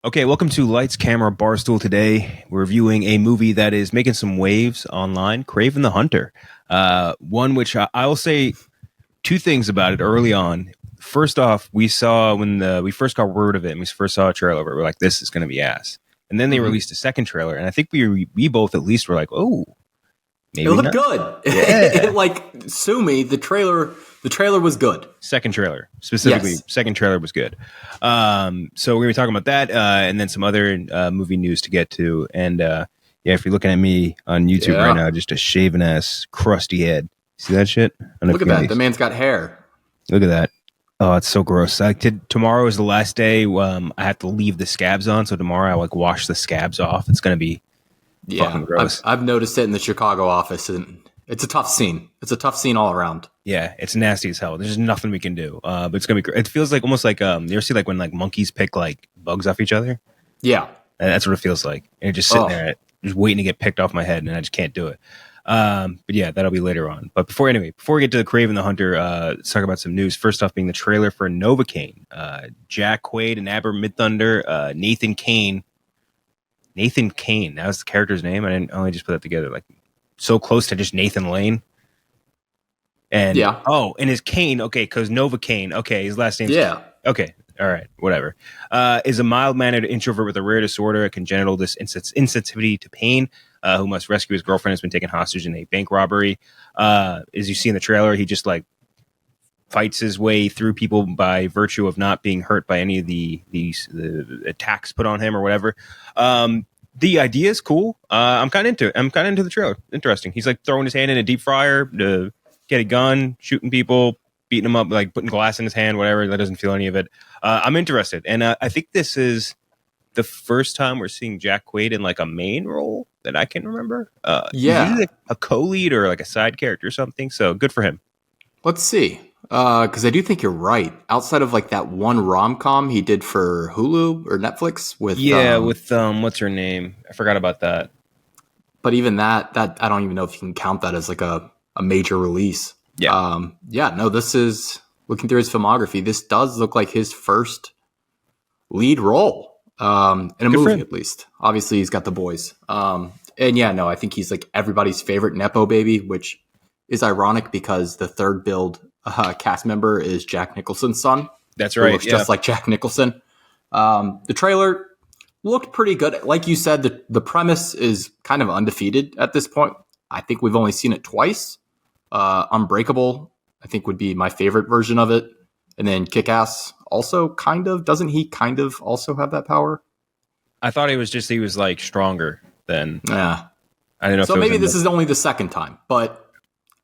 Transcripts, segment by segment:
Okay, welcome to Lights Camera Barstool. Today, we're reviewing a movie that is making some waves online, Kraven the Hunter. One which I will say two things about it early on. First off, we saw when we first got word of it and we first saw a trailer, we're like, this is going to be ass. And then they released a second trailer, and I think we both at least were like, oh, maybe it looked not. good. Yeah. Sue me, the trailer was good. Second trailer, specifically, yes. Second trailer was good. So we're going to be talking about that and then some other movie news to get to. And if you're looking at me on YouTube right now, just a shaven ass, crusty head. See that shit? Look at that. The man's got hair. Look at that. Oh, it's so gross. Tomorrow is the last day. I have to leave the scabs on. So tomorrow I wash the scabs off. It's going to be fucking gross. I've noticed it in the Chicago office, and it's a tough scene. It's a tough scene all around. Yeah, it's nasty as hell. There's just nothing we can do. But it's gonna be. It feels like almost like you ever see when monkeys pick bugs off each other? Yeah, and that's what it feels like. And just sitting there, just waiting to get picked off my head, and I just can't do it. But yeah, that'll be later on. But before we get to the Kraven the Hunter, let's talk about some news. First off, being the trailer for Novocaine, Jack Quaid and Aber Midthunder, Nathan Kane. Nathan Kane, that was the character's name. I didn't only just put that together. So close to just Nathan Lane. And and his Kane, okay, because Novocaine, okay, his last name. Okay, all right, whatever. Is a mild-mannered introvert with a rare disorder, a congenital insensitivity to pain, who must rescue his girlfriend who's been taken hostage in a bank robbery. As you see in the trailer, he just fights his way through people by virtue of not being hurt by any of the attacks put on him or whatever. The idea is cool. I'm kind of into it. I'm kind of into the trailer. Interesting. He's throwing his hand in a deep fryer to get a gun, shooting people, beating them up, putting glass in his hand, whatever. That doesn't feel any of it. I'm interested. And I think this is the first time we're seeing Jack Quaid in a main role that I can remember. He's usually a co-lead or a side character or something. So good for him. Let's see. Because I do think you're right. Outside of that one rom-com he did for Hulu or Netflix with what's her name? I forgot about that. But even that I don't even know if you can count that as a major release. Yeah. This is looking through his filmography. This does look like his first lead role in a movie, at least. Obviously, he's got The Boys. I think he's everybody's favorite Nepo baby, which is ironic because the third build cast member is Jack Nicholson's son. That's right. Looks just like Jack Nicholson. The trailer looked pretty good. Like you said, the premise is kind of undefeated at this point. I think we've only seen it twice. Unbreakable, I think, would be my favorite version of it. And then Kick-Ass also kind of. Doesn't he kind of also have that power? I thought he was stronger than... Yeah. I don't know. So maybe this is only the second time, but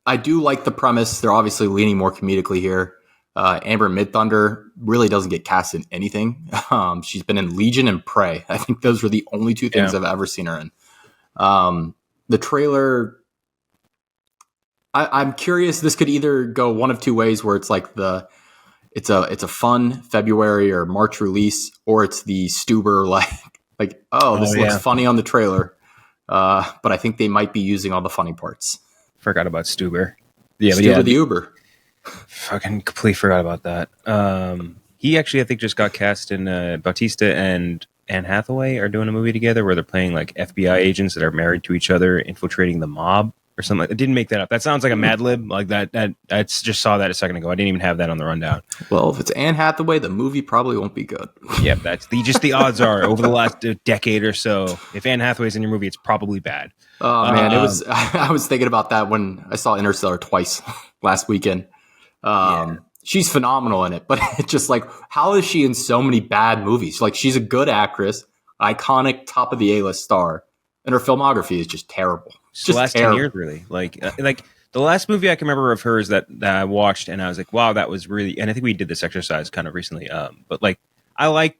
I do like the premise. They're obviously leaning more comedically here. Amber Midthunder really doesn't get cast in anything. She's been in Legion and Prey. I think those were the only two things I've ever seen her in. The trailer, I'm curious. This could either go one of two ways, where it's it's a fun February or March release, or it's the Stuber this looks funny on the trailer. But I think they might be using all the funny parts. Forgot about Stuber. Yeah, Stuber the Uber. Fucking completely forgot about that. He actually, I think, just got cast in Bautista and Anne Hathaway are doing a movie together where they're playing FBI agents that are married to each other, infiltrating the mob or something. I didn't make that up. That sounds like a Mad Lib. That I just saw that a second ago. I didn't even have that on the rundown. Well, if it's Anne Hathaway, the movie probably won't be good. Yeah, that's the odds are over the last decade or so. If Anne Hathaway's in your movie, it's probably bad. Oh man, it was. I was thinking about that when I saw Interstellar twice last weekend. She's phenomenal in it, but it's just how is she in so many bad movies? She's a good actress, iconic, top of the A-list star, and her filmography is just terrible. The last 10 years, really. The last movie I can remember of hers that I watched, and I was like, wow, that was really. And I think we did this exercise kind of recently. But I like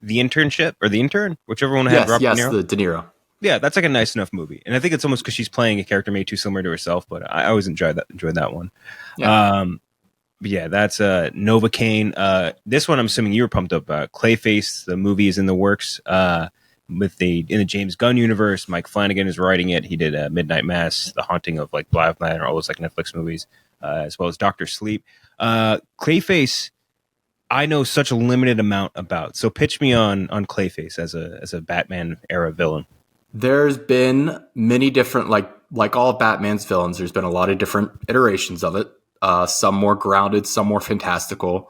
The Internship or The Intern, whichever one had Robert De Niro. The De Niro. Yeah, that's a nice enough movie, and I think it's almost because she's playing a character made too similar to herself. But I always enjoyed that one. Yeah. But yeah, that's Novocaine. This one I'm assuming you were pumped up about. Clayface, the movie is in the works. In the James Gunn universe, Mike Flanagan is writing it. He did Midnight Mass, The Haunting of Bly Manor, all those Netflix movies, as well as Doctor Sleep. Clayface, I know such a limited amount about. So pitch me on Clayface as a Batman era villain. There's been many different, like all of Batman's villains, there's been a lot of different iterations of it. Some more grounded, some more fantastical.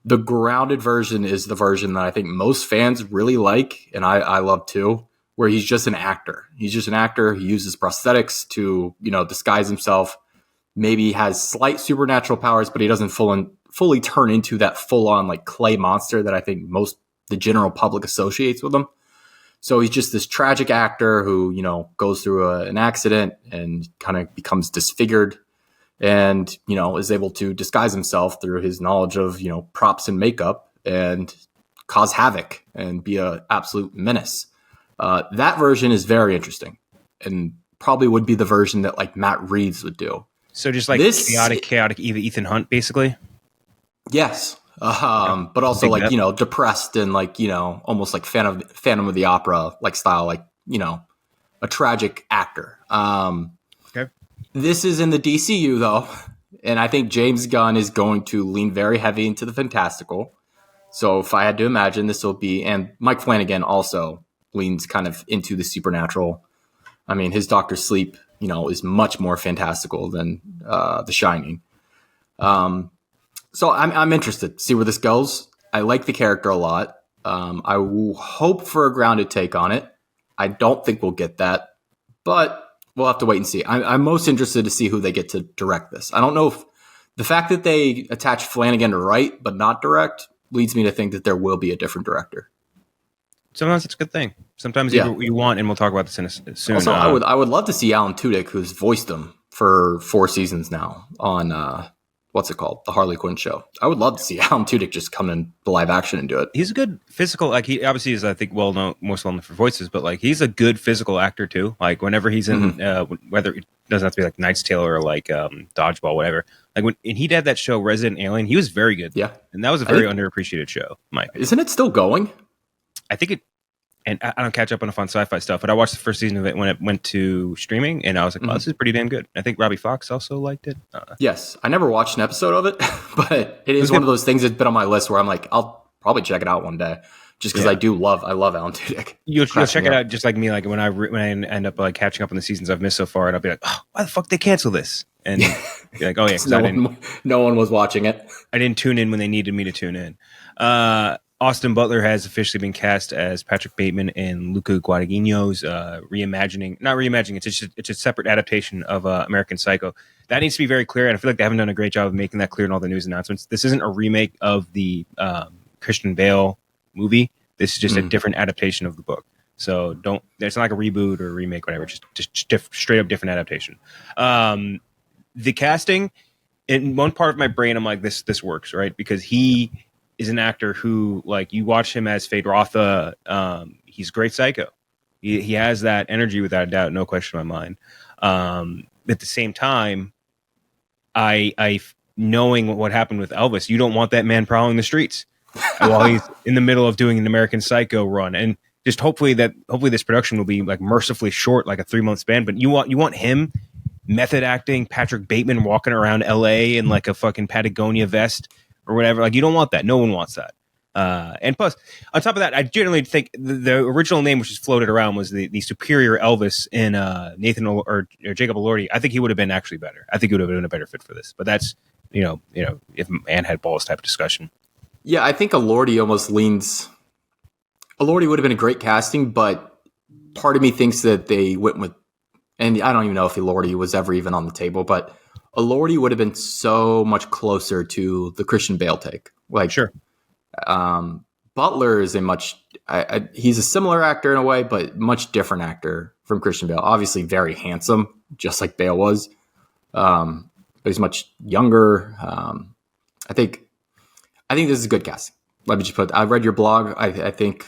The grounded version is the version that I think most fans really like, and I love too, where he's just an actor. He's just an actor. He uses prosthetics to, disguise himself. Maybe he has slight supernatural powers, but he doesn't fully turn into that full-on like clay monster that I think the general public associates with him. So he's just this tragic actor who, goes through an accident and kind of becomes disfigured and, is able to disguise himself through his knowledge of, props and makeup and cause havoc and be an absolute menace. That version is very interesting and probably would be the version that like Matt Reeves would do. So just like chaotic Ethan Hunt, basically? Yes. But also like, depressed and like, almost like Phantom of the Opera, like style, like, a tragic actor. Okay. This is in the DCU though. And I think James Gunn is going to lean very heavy into the fantastical. So if I had to imagine, this will be, and Mike Flanagan also leans kind of into the supernatural. I mean, his Dr. Sleep, is much more fantastical than The Shining. So I'm interested to see where this goes. I like the character a lot. I will hope for a grounded take on it. I don't think we'll get that, but we'll have to wait and see. I'm most interested to see who they get to direct this. I don't know if the fact that they attach Flanagan to write but not direct leads me to think that there will be a different director. Sometimes it's a good thing. Sometimes you want, and we'll talk about this soon. Also, I would love to see Alan Tudyk, who's voiced him for 4 seasons now on what's it called? The Harley Quinn show. I would love to see Alan Tudyk just come in the live action and do it. He's a good physical, like he obviously is, I think, most well known for voices, but like he's a good physical actor too. Like whenever he's in, whether it doesn't have to be like Knight's Tale or like Dodgeball, whatever. Like and he did that show Resident Alien, he was very good. Yeah, and that was a very underappreciated show. Mike, isn't it still going? I think it. And I don't catch up on the fun sci-fi stuff, but I watched the first season of it when it went to streaming, and I was like, "Oh, this is pretty damn good." I think Robbie Fox also liked it. Yes, I never watched an episode of it, but it is one of those things that's been on my list where I'm like, I'll probably check it out one day, just because I love Alan Tudyk. You'll check it out just like me. Like when I end up like catching up on the seasons I've missed so far, and I'll be like, "Oh, why the fuck they cancel this?" And be like, "Oh yeah, no one was watching it. I didn't tune in when they needed me to tune in." Austin Butler has officially been cast as Patrick Bateman in Luca Guadagnino's not reimagining, it's a separate adaptation of American Psycho. That needs to be very clear, and I feel like they haven't done a great job of making that clear in all the news announcements. This isn't a remake of the Christian Bale movie. This is just a different adaptation of the book. So it's not like a reboot or a remake, whatever, just straight up different adaptation. The casting, in one part of my brain, I'm like, this works, right? Because he is an actor who, like, you watch him as Feyd-Rautha. He's a great psycho. He has that energy without a doubt, no question in my mind. At the same time, I knowing what happened with Elvis, you don't want that man prowling the streets while he's in the middle of doing an American Psycho run. And just hopefully this production will be like mercifully short, like a 3-month span. But you want him method acting Patrick Bateman walking around LA in like a fucking Patagonia vest or whatever. Like, you don't want that. No one wants that. And plus, on top of that, I generally think the original name which is floated around was the superior Elvis in Nathan or Jacob Elordi. I think he would have been actually better. I think he would have been a better fit for this. But that's if man had balls type of discussion. Yeah, I think Elordi almost leans. Elordi would have been a great casting, but part of me thinks that they went with, and I don't even know if Elordi was ever even on the table, but Elordi would have been so much closer to the Christian Bale take. Like, sure. Butler is he's a similar actor in a way, but much different actor from Christian Bale. Obviously very handsome, just like Bale was. But he's much younger. I think this is a good casting. Let me just I read your blog. I think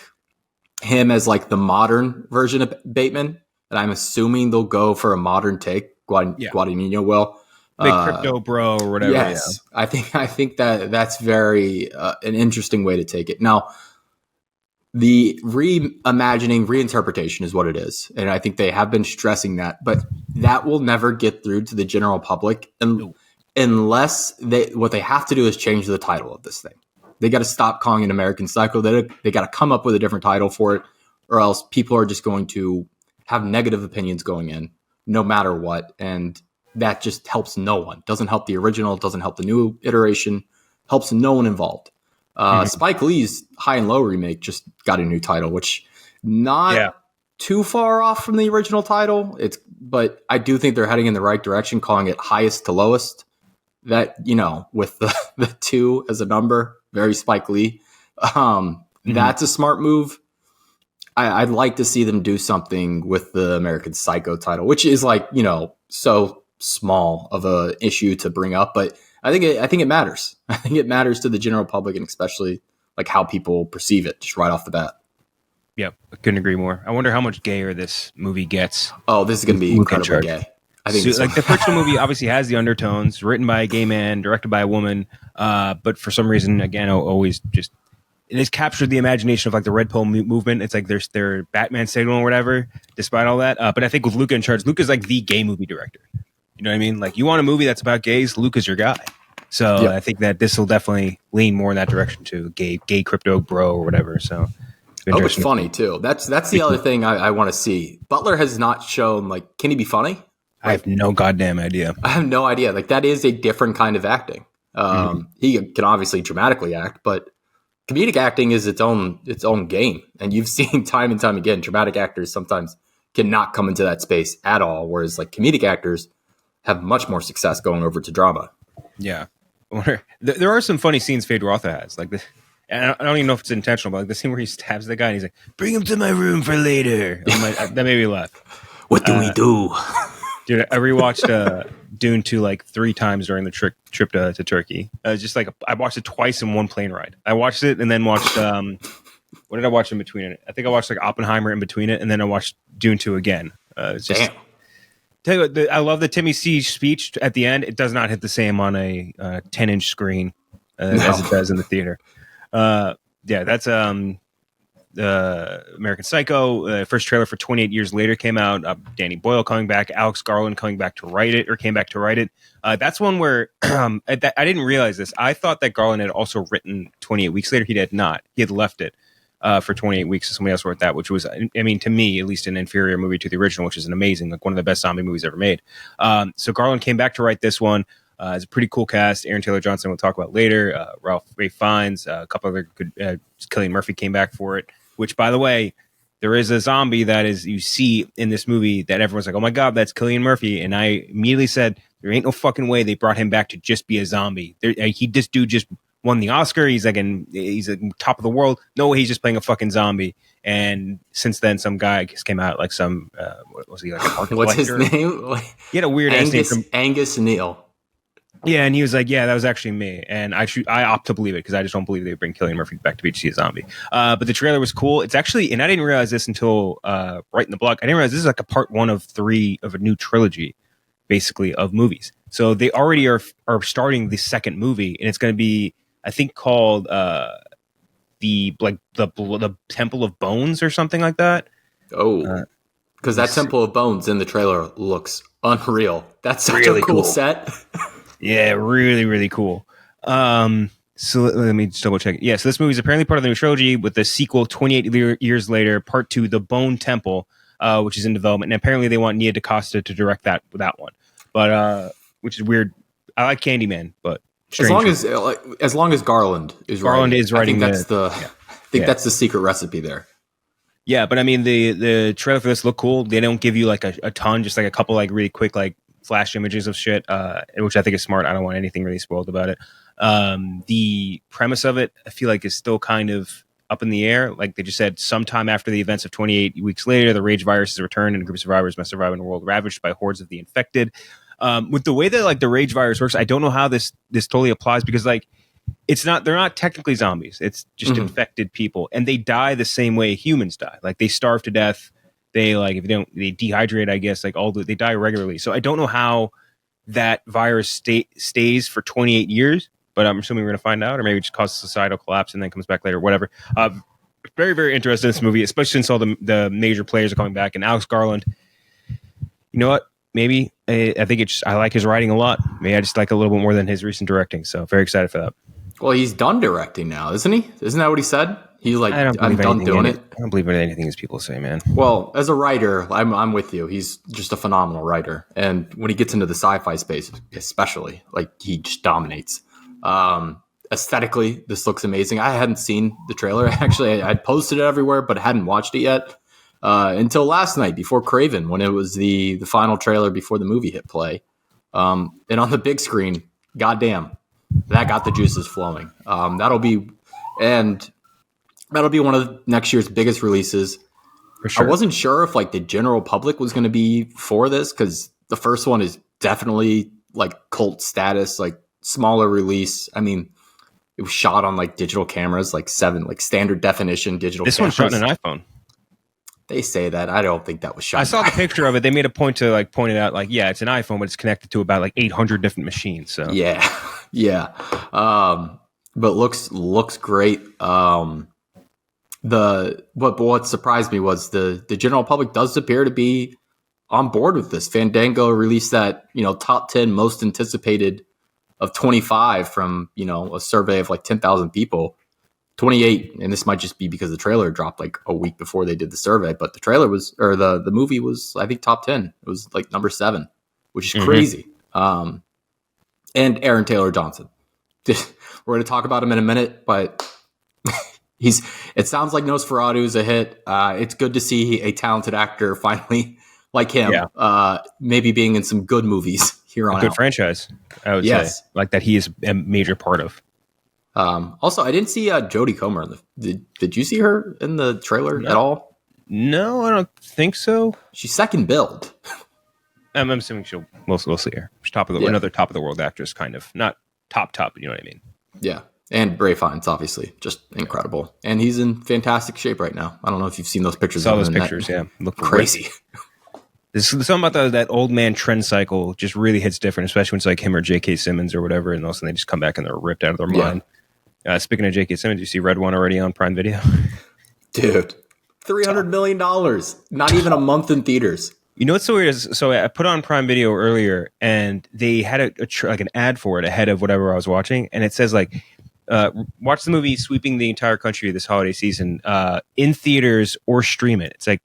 him as like the modern version of Bateman, and I'm assuming they'll go for a modern take. Guadagnino will. Big crypto bro or whatever. Yes, yeah. I think that's very an interesting way to take it. Now, the reinterpretation is what it is, and I think they have been stressing that, but that will never get through to the general public unless what they have to do is change the title of this thing. They got to stop calling it American Psycho. They got to come up with a different title for it, or else people are just going to have negative opinions going in, no matter what. And that just helps no one. Doesn't help the original. Doesn't help the new iteration. Helps no one involved. Spike Lee's High and Low remake just got a new title, which not too far off from the original title. But I do think they're heading in the right direction, calling it Highest to Lowest. That, with the 2 as a number, very Spike Lee. That's a smart move. I'd like to see them do something with the American Psycho title, which is so small of a issue to bring up, but I think it matters. I think it matters to the general public, and especially how people perceive it just right off the bat. Yep, I couldn't agree more. I wonder how much gayer this movie gets. Oh, this is going to be incredibly gay. I think so, the fictional movie obviously has the undertones, written by a gay man, directed by a woman, but for some reason, again, always just it has captured the imagination of the Red Pill movement. It's like their Batman signal or whatever, despite all that. But I think with Luca in charge, Luca's the gay movie director. You know what I mean? You want a movie that's about gays, Luca's your guy. So I think that this will definitely lean more in that direction too, gay crypto bro or whatever. So it's funny too. That's the other thing I want to see. Butler has not shown can he be funny? I have no goddamn idea. I have no idea. That is a different kind of acting. He can obviously dramatically act, but comedic acting is its own game. And you've seen time and time again, dramatic actors sometimes cannot come into that space at all. Whereas comedic actors have much more success going over to drama. Yeah. There are some funny scenes Fade Rotha has. And I don't even know if it's intentional, but the scene where he stabs the guy and he's like, bring him to my room for later. That made me laugh. What do we do? Dude, I rewatched Dune 2 3 times during the trip to Turkey. Just I watched it twice in one plane ride. I watched it and then watched what did I watch in between it? I think I watched Oppenheimer in between it, and then I watched Dune 2 again. It's just, damn. Tell you what, I love the Timmy C speech at the end. It does not hit the same on a 10-inch screen as it does in the theater. That's American Psycho. First trailer for 28 Years Later came out. Danny Boyle coming back. Alex Garland came back to write it. That's one where I didn't realize this. I thought that Garland had also written 28 Weeks Later. He had not. He had left it for 28 weeks. Somebody else wrote that, which was, to me, at least an inferior movie to the original, which is an amazing, one of the best zombie movies ever made. So Garland came back to write this one. It's a pretty cool cast. Aaron Taylor Johnson we'll talk about later. Ralph Ray Fiennes, a couple other good. Cillian Murphy came back for it. Which, by the way, there is a zombie that you see in this movie that everyone's like, "Oh my god, that's Cillian Murphy!" And I immediately said, "There ain't no fucking way they brought him back to just be a zombie. This dude just won the Oscar. He's he's top of the world. No way, he's just playing a fucking zombie." And since then, some guy just came out what was he a market What's collector? His name? He had a weird ass name from Angus Neal. Yeah, and he was like, "Yeah, that was actually me," and I opt to believe it because I just don't believe they would bring Cillian Murphy back to see a zombie. But the trailer was cool. It's actually, and I didn't realize this until right in the blog. I didn't realize this is a part 1 of 3 of a new trilogy, basically, of movies. So they already are starting the second movie, and it's going to be, I think, called the Temple of Bones or something like that. Oh, because that Temple of Bones in the trailer looks unreal. That's such really a cool set. Yeah, really, really cool. So let me just double check. Yeah, so this movie is apparently part of the new trilogy with the sequel 28 Years Later, Part 2, The Bone Temple, which is in development. And apparently they want Nia DaCosta to direct that one. But which is weird. I like Candyman, but as long as Garland is writing, I think that's the secret recipe there. Yeah, but the trailer for this looked cool. They don't give you a ton, just a couple really quick flash images of shit, which I think is smart. I don't want anything really spoiled about it. The premise of it, I feel is still kind of up in the air. They just said, sometime after the events of 28 weeks later, the rage virus has returned and a group of survivors must survive in a world ravaged by hordes of the infected. With the way that the rage virus works, I don't know how this totally applies because they're not technically zombies. It's just infected people, and they die the same way humans die. They starve to death. They if they don't, they dehydrate. I guess they die regularly. So I don't know how that virus stays for 28 years, but I'm assuming we're going to find out, or maybe it just causes societal collapse and then comes back later. Whatever. Very, very interested in this movie, especially since all the major players are coming back. And Alex Garland, you know what? Maybe I think I like his writing a lot. Maybe I just like a little bit more than his recent directing. So very excited for that. Well, he's done directing now, isn't he? Isn't that what he said? He's like, I'm done doing it. I don't believe in anything these people say, man. Well, as a writer, I'm with you. He's just a phenomenal writer, and when he gets into the sci-fi space, especially, like he just dominates. Aesthetically, this looks amazing. I hadn't seen the trailer. Actually, I'd posted it everywhere, but hadn't watched it yet until last night before Kraven, when it was the final trailer before the movie hit play. And on the big screen, goddamn, that got the juices flowing. That'll be one of next year's biggest releases. For sure. I wasn't sure if like the general public was going to be for this, because the first one is definitely like cult status, like smaller release. I mean, it was shot on like digital cameras, like standard definition digital This cameras. one's shot on an iPhone. They say that. I don't think that was shot. I saw the picture of it. They made a point to like point it out, like, yeah, it's an iPhone, but it's connected to about like 800 different machines. So yeah. But looks great. What surprised me was the general public does appear to be on board with this. Fandango released that, top 10 most anticipated of 25 from, a survey of like 10,000 people. 28, and this might just be because the trailer dropped like a week before they did the survey, but the movie was, I think, top 10. It was like number 7, which is crazy. And Aaron Taylor Johnson. We're going to talk about him in a minute, but it sounds like Nosferatu is a hit. It's good to see a talented actor finally like him, maybe being in some good movies here on out. Good franchise, I would say, like that he is a major part of. Also, I didn't see Jodie Comer. Did you see her in the trailer at all? No, I don't think so. She's second billed. I'm assuming we'll see her. She's another top of the world actress, kind of. Not top, but you know what I mean. Yeah. And Ray Fiennes, obviously, just incredible. And he's in fantastic shape right now. I don't know if you've seen those pictures. Saw those pictures, yeah. Look crazy. There's something about that old man trend cycle just really hits different, especially when it's like him or J.K. Simmons or whatever, and all of a sudden they just come back and they're ripped out of their mind. Speaking of J.K. Simmons, you see Red One already on Prime Video? Dude, $300 million. Not even a month in theaters. You know what's so weird is, so I put on Prime Video earlier, and they had like an ad for it ahead of whatever I was watching, and it says like, watch the movie sweeping the entire country this holiday season in theaters or stream it. It's like,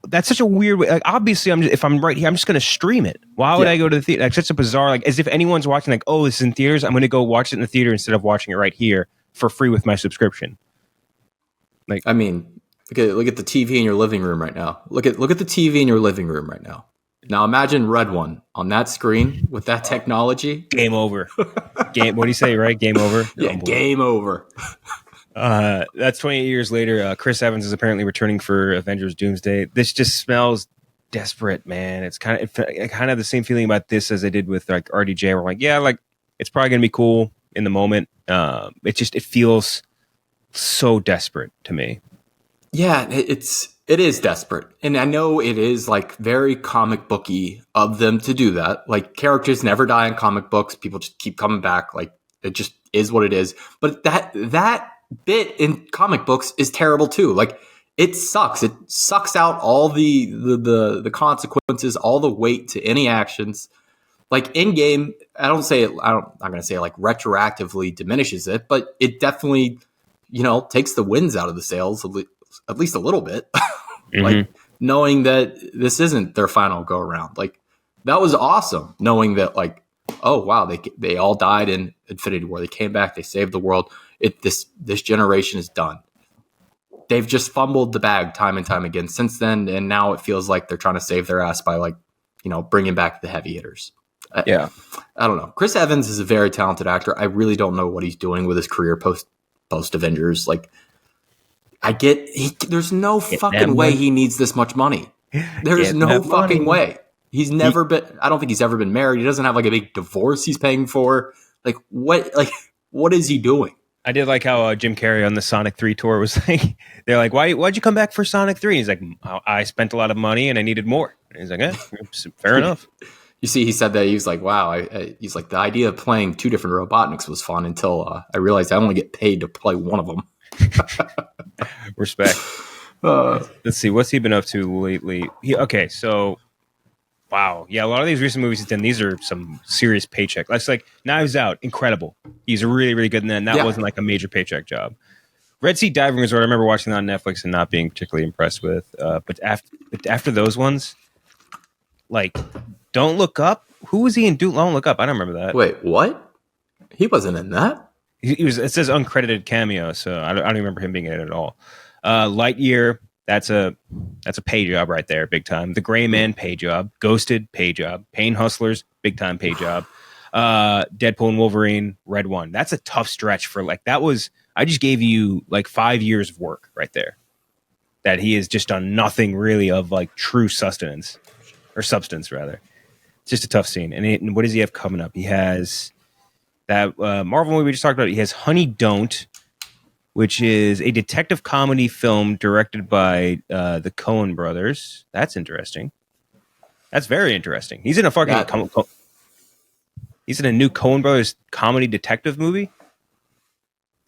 that's such a weird way. Like, obviously, if I'm right here, I'm just going to stream it. Why would I go to the theater? Like, such a bizarre, like, as if anyone's watching, like, oh, this is in theaters, I'm going to go watch it in the theater instead of watching it right here for free with my subscription. Like, I mean, look at the TV in your living room right now. Look at the TV in your living room right now. Now imagine Red One on that screen with that technology. Game over. What do you say, right? Game over? Yeah, game over. That's 28 years later. Chris Evans is apparently returning for Avengers Doomsday. This just smells desperate, man. It's kind of the same feeling about this as I did with like RDJ. We're like, yeah, like it's probably gonna be cool in the moment. It feels so desperate to me. Yeah, it is desperate, and I know it is like very comic booky of them to do that. Like characters never die in comic books; people just keep coming back. Like it just is what it is. But that bit in comic books is terrible too. Like it sucks. It sucks out all the consequences, all the weight to any actions. Like in game, I'm not going to say like retroactively diminishes it, but it definitely, takes the winds out of the sails at least a little bit. Like knowing that this isn't their final go around. Like that was awesome. Knowing that like, oh wow, they all died in Infinity War. They came back. They saved the world. This generation is done. They've just fumbled the bag time and time again since then, and now it feels like they're trying to save their ass by like, bringing back the heavy hitters. I don't know. Chris Evans is a very talented actor. I really don't know what he's doing with his career post Avengers. Like, there's no fucking way he needs this much money. There's no fucking way. He's never been. I don't think he's ever been married. He doesn't have like a big divorce he's paying for. Like what is he doing? I did like how Jim Carrey on the Sonic 3 tour was like, they're like, why'd you come back for Sonic 3? He's like, I spent a lot of money and I needed more. And he's like, fair enough. You see, he said that he was like, wow. He's like, the idea of playing 2 different Robotniks was fun until I realized I only get paid to play one of them. Respect. Let's see. What's he been up to lately? So Wow. Yeah, a lot of these recent movies he's done, these are some serious paycheck. That's like Knives Out, incredible. He's really, really good in that. And that wasn't like a major paycheck job. Red Sea Diving Resort, I remember watching that on Netflix and not being particularly impressed with. But after those ones, like Don't Look Up. Who was he in Don't Look Up? I don't remember that. Wait, what? He wasn't in that. He was. It says uncredited cameo, so I don't remember him being in it at all. Lightyear. That's a pay job right there, big time. The Gray Man, pay job. Ghosted, pay job. Pain Hustlers, big time pay job. Deadpool and Wolverine, Red One. That's a tough stretch for like that was. I just gave you like 5 years of work right there. That he has just done nothing really of like true substance rather. It's just a tough scene. And what does he have coming up? He has that Marvel movie we just talked about. He has Honey Don't, which is a detective comedy film directed by the Coen brothers. That's interesting. That's very interesting. He's in a fucking he's in a new Coen brothers comedy detective movie.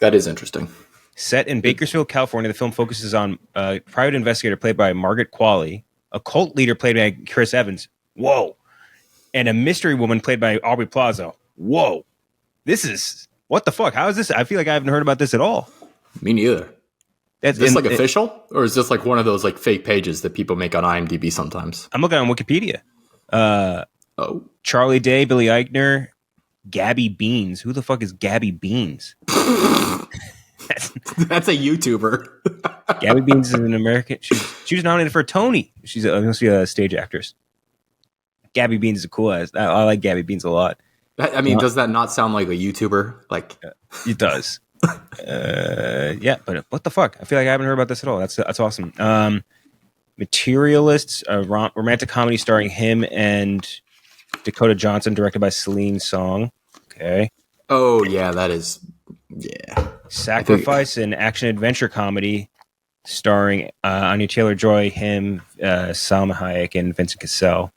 That is interesting. Set in Bakersfield, California, the film focuses on a private investigator played by Margaret Qualley, a cult leader played by Chris Evans. Whoa. And a mystery woman played by Aubrey Plaza. Whoa. This is... What the fuck? How is this? I feel like I haven't heard about this at all. Me neither. Is this like official? Or is this like one of those like fake pages that people make on IMDb sometimes? I'm looking on Wikipedia. Charlie Day, Billy Eichner, Gabby Beans. Who the fuck is Gabby Beans? That's a YouTuber. Gabby Beans is an American. She was nominated for a Tony. She's mostly a stage actress. Gabby Beans is a cool ass. I like Gabby Beans a lot. I mean, does that not sound like a YouTuber? Like it does. Yeah, but what the fuck? I feel like I haven't heard about this at all. That's awesome. Materialists, a romantic comedy starring him and Dakota Johnson, directed by Celine Song. Okay. Oh yeah, that is. Yeah. Sacrifice, an action adventure comedy starring Anya Taylor-Joy, him, Salma Hayek, and Vincent Cassel.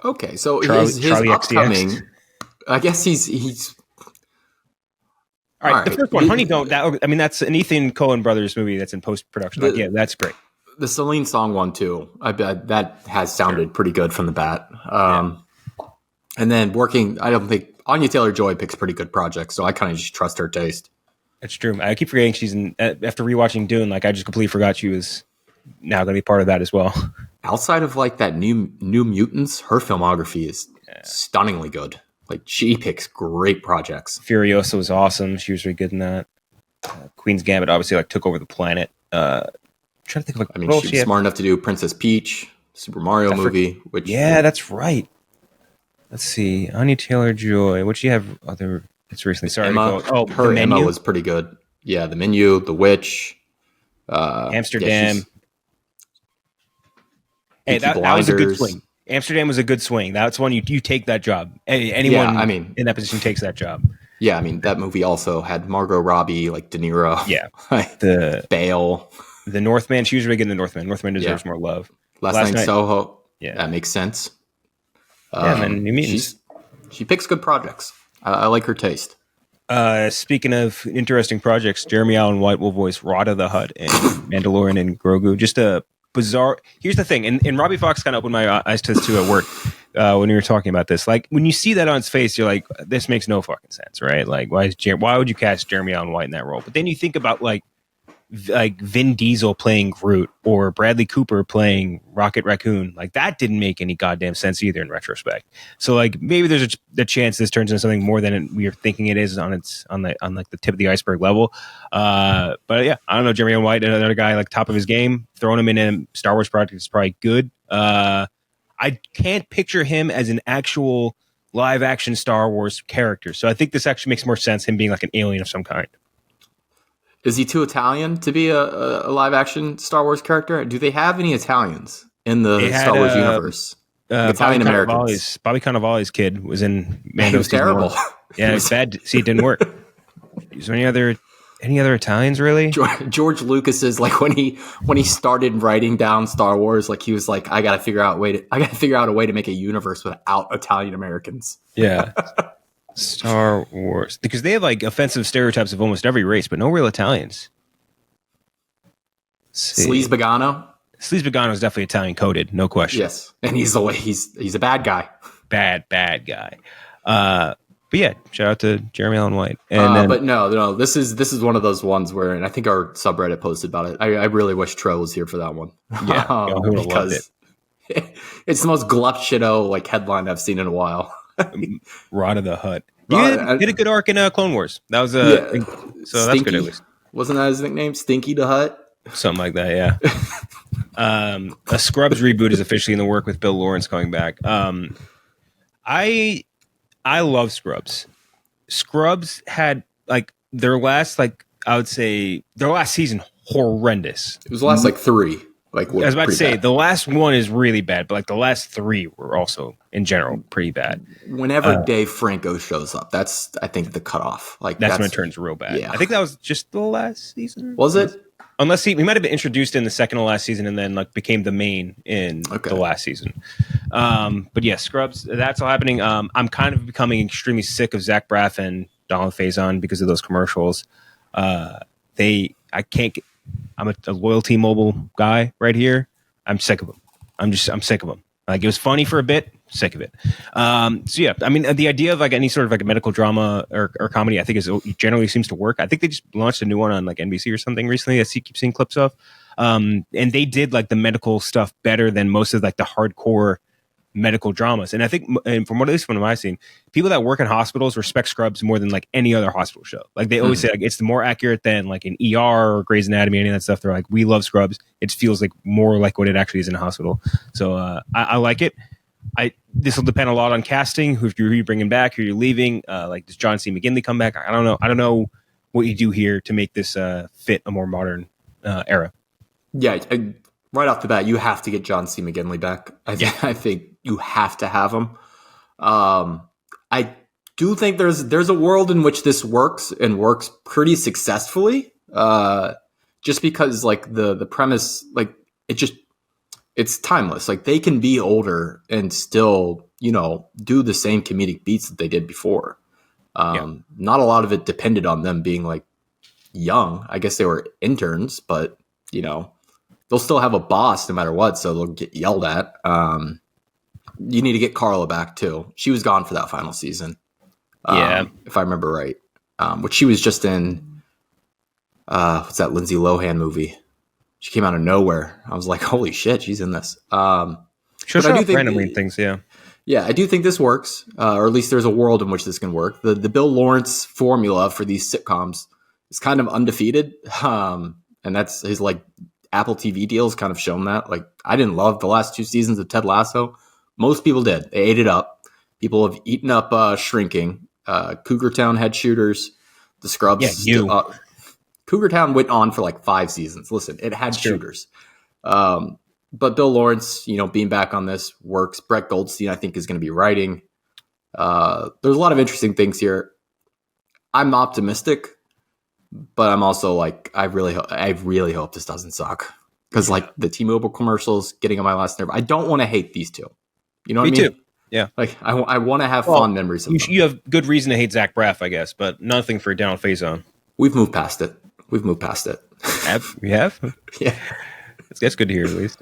Okay, so his Charlie upcoming. XCX. I guess he's. All right, the first one, Honey Don't. That's an Ethan Coen brothers movie that's in post production. Yeah, that's great. The Celine Song one too. I bet that has sounded pretty good from the bat. And then I don't think Anya Taylor-Joy picks pretty good projects, so I kind of just trust her taste. That's true. I keep forgetting she's in. After rewatching Dune, like I just completely forgot she was now going to be part of that as well. Outside of like that New Mutants, her filmography is stunningly good. Like she picks great projects. Furiosa was awesome. She was really good in that. Queen's Gambit obviously like took over the planet. I'm trying to think of she was smart enough to do Princess Peach, Super Mario movie. That's right. Let's see, Anya Taylor-Joy. What do you have other? It's recently. Sorry, Emma. Her Emma was pretty good. Yeah, The Menu, The Witch, Amsterdam. Hey, that was a good swing. Amsterdam was a good swing. That's one you take that job. Anyone in that position takes that job. Yeah, I mean that movie also had Margot Robbie, like De Niro. Yeah, the Bale, The Northman. She was really good in The Northman. Northman deserves more love. Last Night in Soho. Yeah, that makes sense. And then New Mutants. She picks good projects. I like her taste. Speaking of interesting projects, Jeremy Allen White will voice Rada the Hutt in Mandalorian and Grogu. Just a bizarre. Here's the thing, and Robbie Fox kind of opened my eyes to this too at work when we were talking about this. Like when you see that on his face, you're like, this makes no fucking sense, right? Like why would you cast Jeremy Allen White in that role? But then you think about like Vin Diesel playing Groot or Bradley Cooper playing Rocket Raccoon. Like that didn't make any goddamn sense either in retrospect. So like maybe there's a chance this turns into something more than we are thinking it is on like the tip of the iceberg level. But yeah, I don't know. Jeremy Allen White, another guy like top of his game, throwing him in a Star Wars project is probably good. I can't picture him as an actual live action Star Wars character. So I think this actually makes more sense, him being like an alien of some kind. Is he too Italian to be a live action Star Wars character? Do they have any Italians in the Star Wars universe? Italian Americans. Bobby Cannavale's kid was in Mando. He was terrible. Yeah, it was bad. See, it didn't work. Is there any other Italians really? George Lucas is like when he started writing down Star Wars, like he was like, I gotta figure out a way to make a universe without Italian Americans. Yeah. Star Wars, because they have like offensive stereotypes of almost every race, but no real Italians. Sleaze Pagano. Sleaze Begano is definitely Italian coded, no question. Yes, and he's a bad guy. Bad guy. But yeah, shout out to Jeremy Allen White. And but no, this is one of those ones where, and I think our subreddit posted about it. I really wish Tro was here for that one. Yeah, who would have loved it? It's the most glup shitto like headline I've seen in a while. Rod of the Hut. You did a good arc in Clone Wars. That was so Stinky. that's good at least. Wasn't that his nickname? Stinky the Hut? Something like that, yeah. A Scrubs reboot is officially in the work with Bill Lawrence coming back. I love Scrubs. Scrubs had like their last I would say their last season horrendous. It was the last 3. I was about to say bad. The last one is really bad, but like the last 3 were also in general pretty bad. Whenever Dave Franco shows up, that's I think the cutoff. Like that's when it turns real bad. Yeah. I think that was just the last season. Was it? Unless he might have been introduced in the second to last season and then like became the main in the last season. But yeah, Scrubs, that's all happening. I'm kind of becoming extremely sick of Zach Braff and Donald Faison because of those commercials. I'm a loyal T-Mobile guy right here. I'm sick of them. I'm sick of them. Like it was funny for a bit, sick of it. So yeah, I mean the idea of like any sort of like a medical drama or comedy, I think generally seems to work. I think they just launched a new one on like NBC or something recently. I keep seeing clips of, and they did like the medical stuff better than most of like the hardcore medical dramas. And I think, and from at least from what I've seen, people that work in hospitals respect Scrubs more than like any other hospital show. Like they always say like it's more accurate than like an ER or Grey's Anatomy, any of that stuff. They're like, we love Scrubs. It feels like more like what it actually is in a hospital. So I like it. This will depend a lot on casting, who you're bringing back, who you're leaving. Like does John C. McGinley come back? I don't know. I don't know what you do here to make this fit a more modern era. Yeah, right off the bat, you have to get John C. McGinley back. I think you have to have him. I do think there's a world in which this works and works pretty successfully. Just because like the premise, like it's timeless. Like they can be older and still, do the same comedic beats that they did before. Not a lot of it depended on them being like young. I guess they were interns, but they'll still have a boss no matter what, so they'll get yelled at. You need to get Carla back too. She was gone for that final season. If I remember right. Which she was just in what's that Lindsay Lohan movie? She came out of nowhere. I was like, holy shit, she's in this. She'll show up randomly things, yeah. Yeah, I do think this works, or at least there's a world in which this can work. The Bill Lawrence formula for these sitcoms is kind of undefeated, and that's his like Apple TV deals kind of shown that. Like, I didn't love the last 2 seasons of Ted Lasso. Most people did. They ate it up. People have eaten up Shrinking. Cougar Town had shooters. The Scrubs. Yeah, Cougar Town went on for like 5 seasons. Listen, it had shooters. But Bill Lawrence, being back on this works. Brett Goldstein, I think, is going to be writing. There's a lot of interesting things here. I'm optimistic, but I'm also like, I really hope this doesn't suck. Because like the T-Mobile commercials getting on my last nerve. I don't want to hate these two. You know what I mean? Me too. Yeah. Like I want to have fond memories of them. You have good reason to hate Zach Braff, I guess, but nothing for Donald Faison. We've moved past it. We have? Yeah. That's good to hear, at least.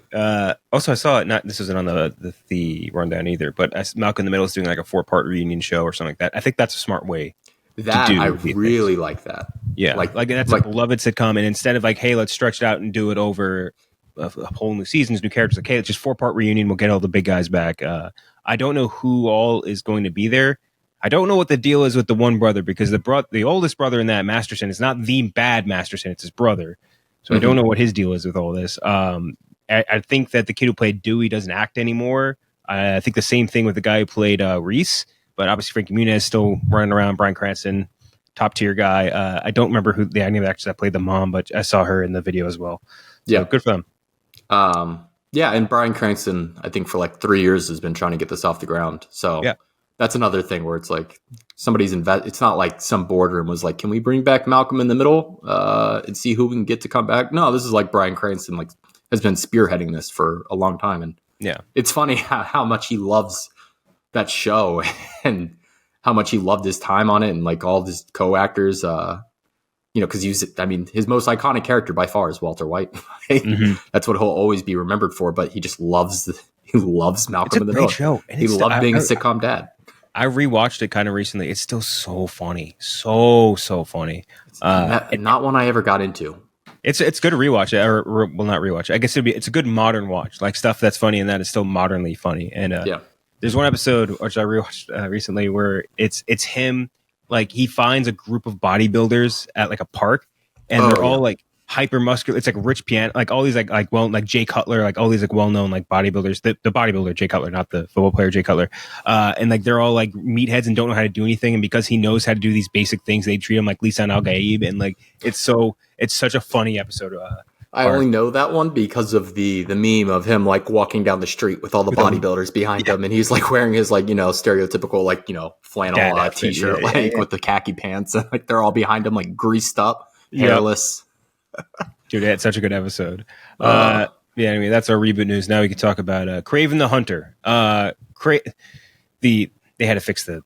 Also, I saw it. This isn't on the rundown either, but Malcolm in the Middle is doing like a 4-part reunion show or something like that. I think that's a smart way to do I really like that. Yeah, like that's a beloved sitcom, and instead of like, hey, let's stretch it out and do it over a whole new seasons, new characters. Okay, it's just 4-part reunion. We'll get all the big guys back. I don't know who all is going to be there. I don't know what the deal is with the one brother because the oldest brother in that Masterson is not the bad Masterson; it's his brother. So I don't know what his deal is with all this. I think that the kid who played Dewey doesn't act anymore. I think the same thing with the guy who played Reese, but obviously Frankie Muniz is still running around. Bryan Cranston, top tier guy. I don't remember who the actress that played the mom, but I saw her in the video as well. So yeah, good for them. Yeah, and Bryan Cranston, I think for like 3 years has been trying to get this off the ground. So yeah. That's another thing where it's like somebody's it's not like some boardroom was like, can we bring back Malcolm in the Middle and see who we can get to come back? No, this is like Bryan Cranston like has been spearheading this for a long time. And yeah, it's funny how much he loves that show and how much he loved his time on it and like all his co-actors. because his most iconic character by far is Walter White. Right? That's what he'll always be remembered for. But he just loves Malcolm in the Middle. Show. And he loved being a sitcom dad. I rewatched it kind of recently. It's still so funny, so funny. Not one I ever got into. It's good to rewatch it, or well, not rewatch it. I guess it's a good modern watch, like stuff that's funny and that is still modernly funny. And there's one episode which I rewatched recently where it's him, like he finds a group of bodybuilders at like a park, and they're all like hyper muscular. It's like rich piano, like all these like Jay Cutler, like all these like well known like bodybuilders. The bodybuilder Jay Cutler, not the football player Jay Cutler. And like they're all like meatheads and don't know how to do anything. And because he knows how to do these basic things, they treat him like Lisan Al Gaib. And like it's such a funny episode. I only know that one because of the meme of him like walking down the street with all the bodybuilders behind him, and he's like wearing his like stereotypical like flannel t-shirt with the khaki pants, and like they're all behind him like greased up, hairless. Dude, that's such a good episode. Anyway, that's our reboot news. Now we can talk about Kraven the Hunter. They had to fix the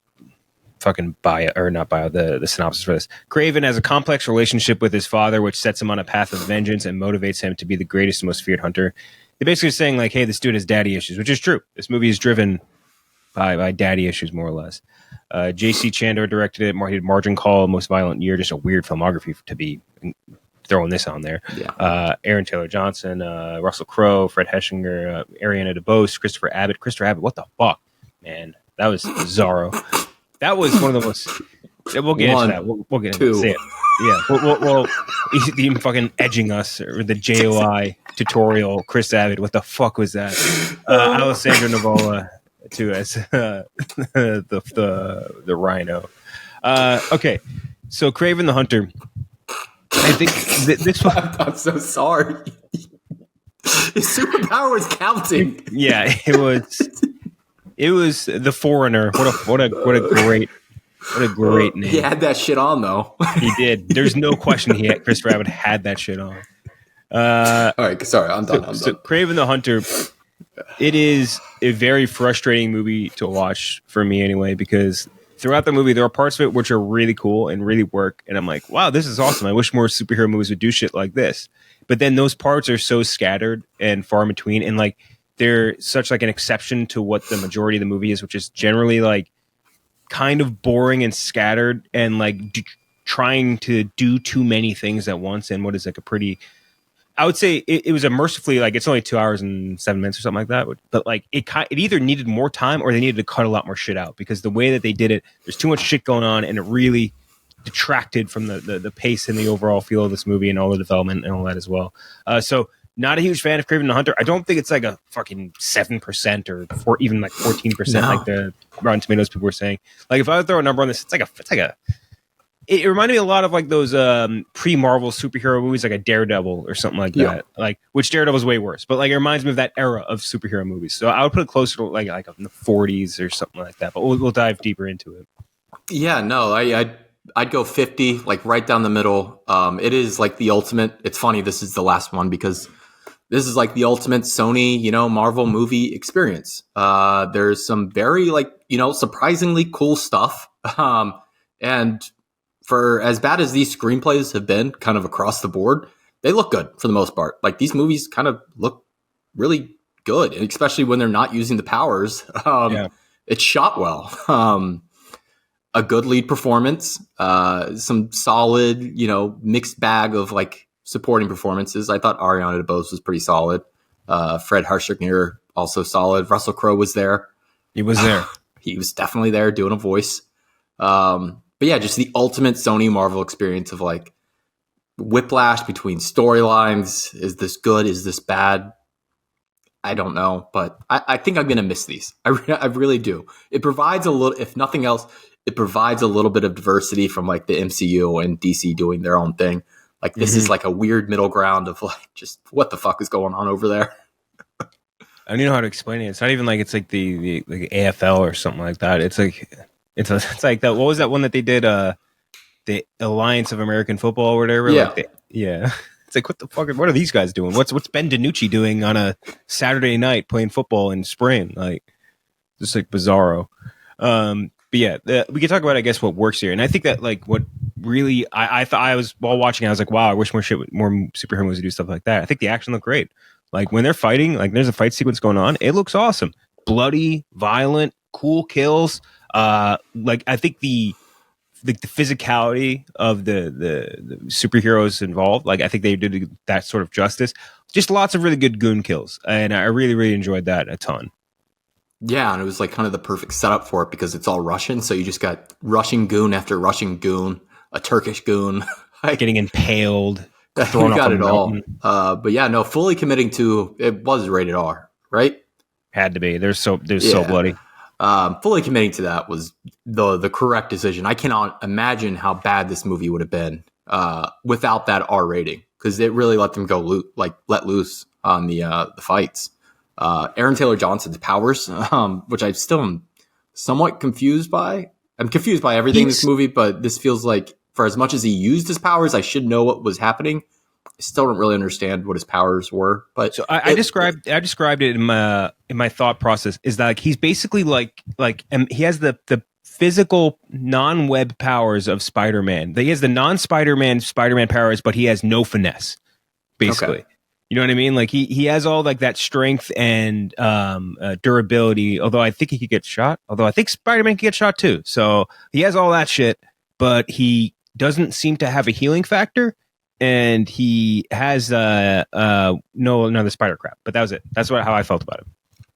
fucking the synopsis for this. Kraven has a complex relationship with his father, which sets him on a path of vengeance and motivates him to be the greatest and most feared hunter. They're basically saying like, hey, this dude has daddy issues, which is true. This movie is driven by daddy issues, more or less. J.C. Chandor directed it. He did Margin Call, Most Violent Year, just a weird filmography to be throwing this on there. Aaron Taylor Johnson, Russell Crowe, Fred Heschinger, Ariana DeBose, Christopher Abbott. What the fuck, man? That was bizarro. That was one of the most. We'll get into that. We'll get into it. Yeah. Well, he's even fucking edging us or the JOI tutorial. Chris Abbott. What the fuck was that? Alessandro Nivola too as the Rhino. Okay, so Kraven the Hunter. I think this one. I'm so sorry. His superpower was counting. Yeah, it was. It was the Foreigner. What a great name. He had that shit on though. He did. There's no question Christopher Abbott had that shit on. All right, sorry, I'm done. So Kraven the Hunter. It is a very frustrating movie to watch for me anyway, because throughout the movie there are parts of it which are really cool and really work, and I'm like, wow, this is awesome. I wish more superhero movies would do shit like this. But then those parts are so scattered and far in between, and like they're such like an exception to what the majority of the movie is, which is generally like kind of boring and scattered and like trying to do too many things at once. And what is like a pretty, I would say it was a mercifully, like it's only 2 hours and 7 minutes or something like that. But like it either needed more time or they needed to cut a lot more shit out, because the way that they did it, there's too much shit going on and it really detracted from the pace and the overall feel of this movie and all the development and all that as well. So not a huge fan of Kraven the Hunter. I don't think it's like a fucking 7% or even like 14% like the Rotten Tomatoes people were saying. Like if I would throw a number on this, it reminded me a lot of like those pre-Marvel superhero movies, like a Daredevil or something like that. Like which Daredevil is way worse, but like it reminds me of that era of superhero movies. So I would put it closer to like in the 40s or something like that. But we'll dive deeper into it. Yeah, no, I'd go 50, like right down the middle. It is like the ultimate. It's funny, this is the last one because this is like the ultimate Sony, Marvel movie experience. There's some very like, surprisingly cool stuff. And for as bad as these screenplays have been kind of across the board, they look good for the most part. Like these movies kind of look really good, and especially when they're not using the powers. It's shot well. A good lead performance, some solid, mixed bag of like supporting performances. I thought Ariana DeBose was pretty solid. Fred Heschinger also solid. Russell Crowe was there. He was there. He was definitely there doing a voice. But yeah, just the ultimate Sony Marvel experience of like whiplash between storylines. Is this good? Is this bad? I don't know, but I think I'm going to miss these. I really do. It provides a little, if nothing else, it provides a little bit of diversity from like the MCU and DC doing their own thing. Like this is like a weird middle ground of like, just what the fuck is going on over there? I don't even know how to explain it. It's not even like it's like the like AFL or something like that. It's like it's like that. What was that one that they did? The Alliance of American Football or whatever. Yeah, It's like, what the fuck? What are these guys doing? What's Ben DiNucci doing on a Saturday night playing football in spring? Like just like bizarro. But yeah, we can talk about, I guess, what works here. And I think that like what really I thought, I was while watching, I was like, wow, I wish more superhero movies would do stuff like that. I think the action looked great. Like when they're fighting, like there's a fight sequence going on, it looks awesome. Bloody, violent, cool kills. Like I think the physicality of the superheroes involved, like I think they did that sort of justice. Just lots of really good goon kills, and I really, really enjoyed that a ton. Yeah, and it was like kind of the perfect setup for it because it's all Russian. So you just got Russian goon after Russian goon, a Turkish goon, Getting impaled, thrown got it all. But yeah, no, fully committing to it was rated R, right? Had to be. They're so bloody. Fully committing to that was the correct decision. I cannot imagine how bad this movie would have been without that R rating because it really let them go let loose on the fights. Aaron Taylor Johnson's powers, which I still am somewhat confused by. I'm confused by everything in this movie, but this feels like for as much as he used his powers, I should know what was happening. I still don't really understand what his powers were. But so I described it in my thought process is that like he's basically like he has the physical non-web powers of Spider-Man. He has the non-Spider-Man powers, but he has no finesse, basically. Okay. You know what I mean? Like he has all like that strength and durability. Although I think he could get shot. Although I think Spider-Man can get shot too. So he has all that shit, but he doesn't seem to have a healing factor, and he has none of the spider crap. But that was it. That's how I felt about it.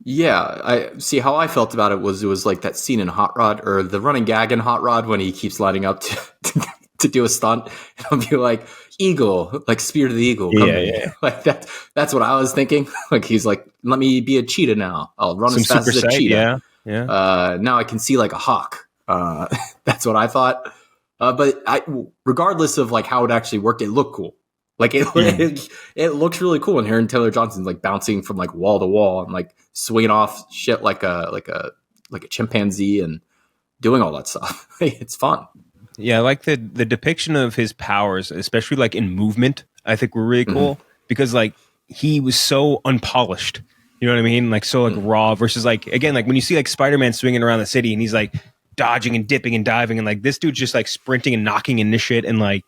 Yeah, I see. How I felt about it was like that scene in Hot Rod, or the running gag in Hot Rod when he keeps lining up to do a stunt. And I'll be like, eagle, like spear to the eagle. Yeah. Like that's what I was thinking. Like he's like, let me be a cheetah now. I'll run as fast as a cheetah. Yeah. Now I can see like a hawk. That's what I thought. But regardless of like how it actually worked, it looked cool. Like it looks really cool. And Aaron Taylor Johnson's like bouncing from like wall to wall and like swinging off shit like a chimpanzee and doing all that stuff. It's fun. Yeah, I like the depiction of his powers, especially like in movement, I think were really cool because like he was so unpolished. You know what I mean? Like so like raw versus like, again, like when you see like Spider-Man swinging around the city and he's like dodging and dipping and diving and like this dude's just like sprinting and knocking into shit and like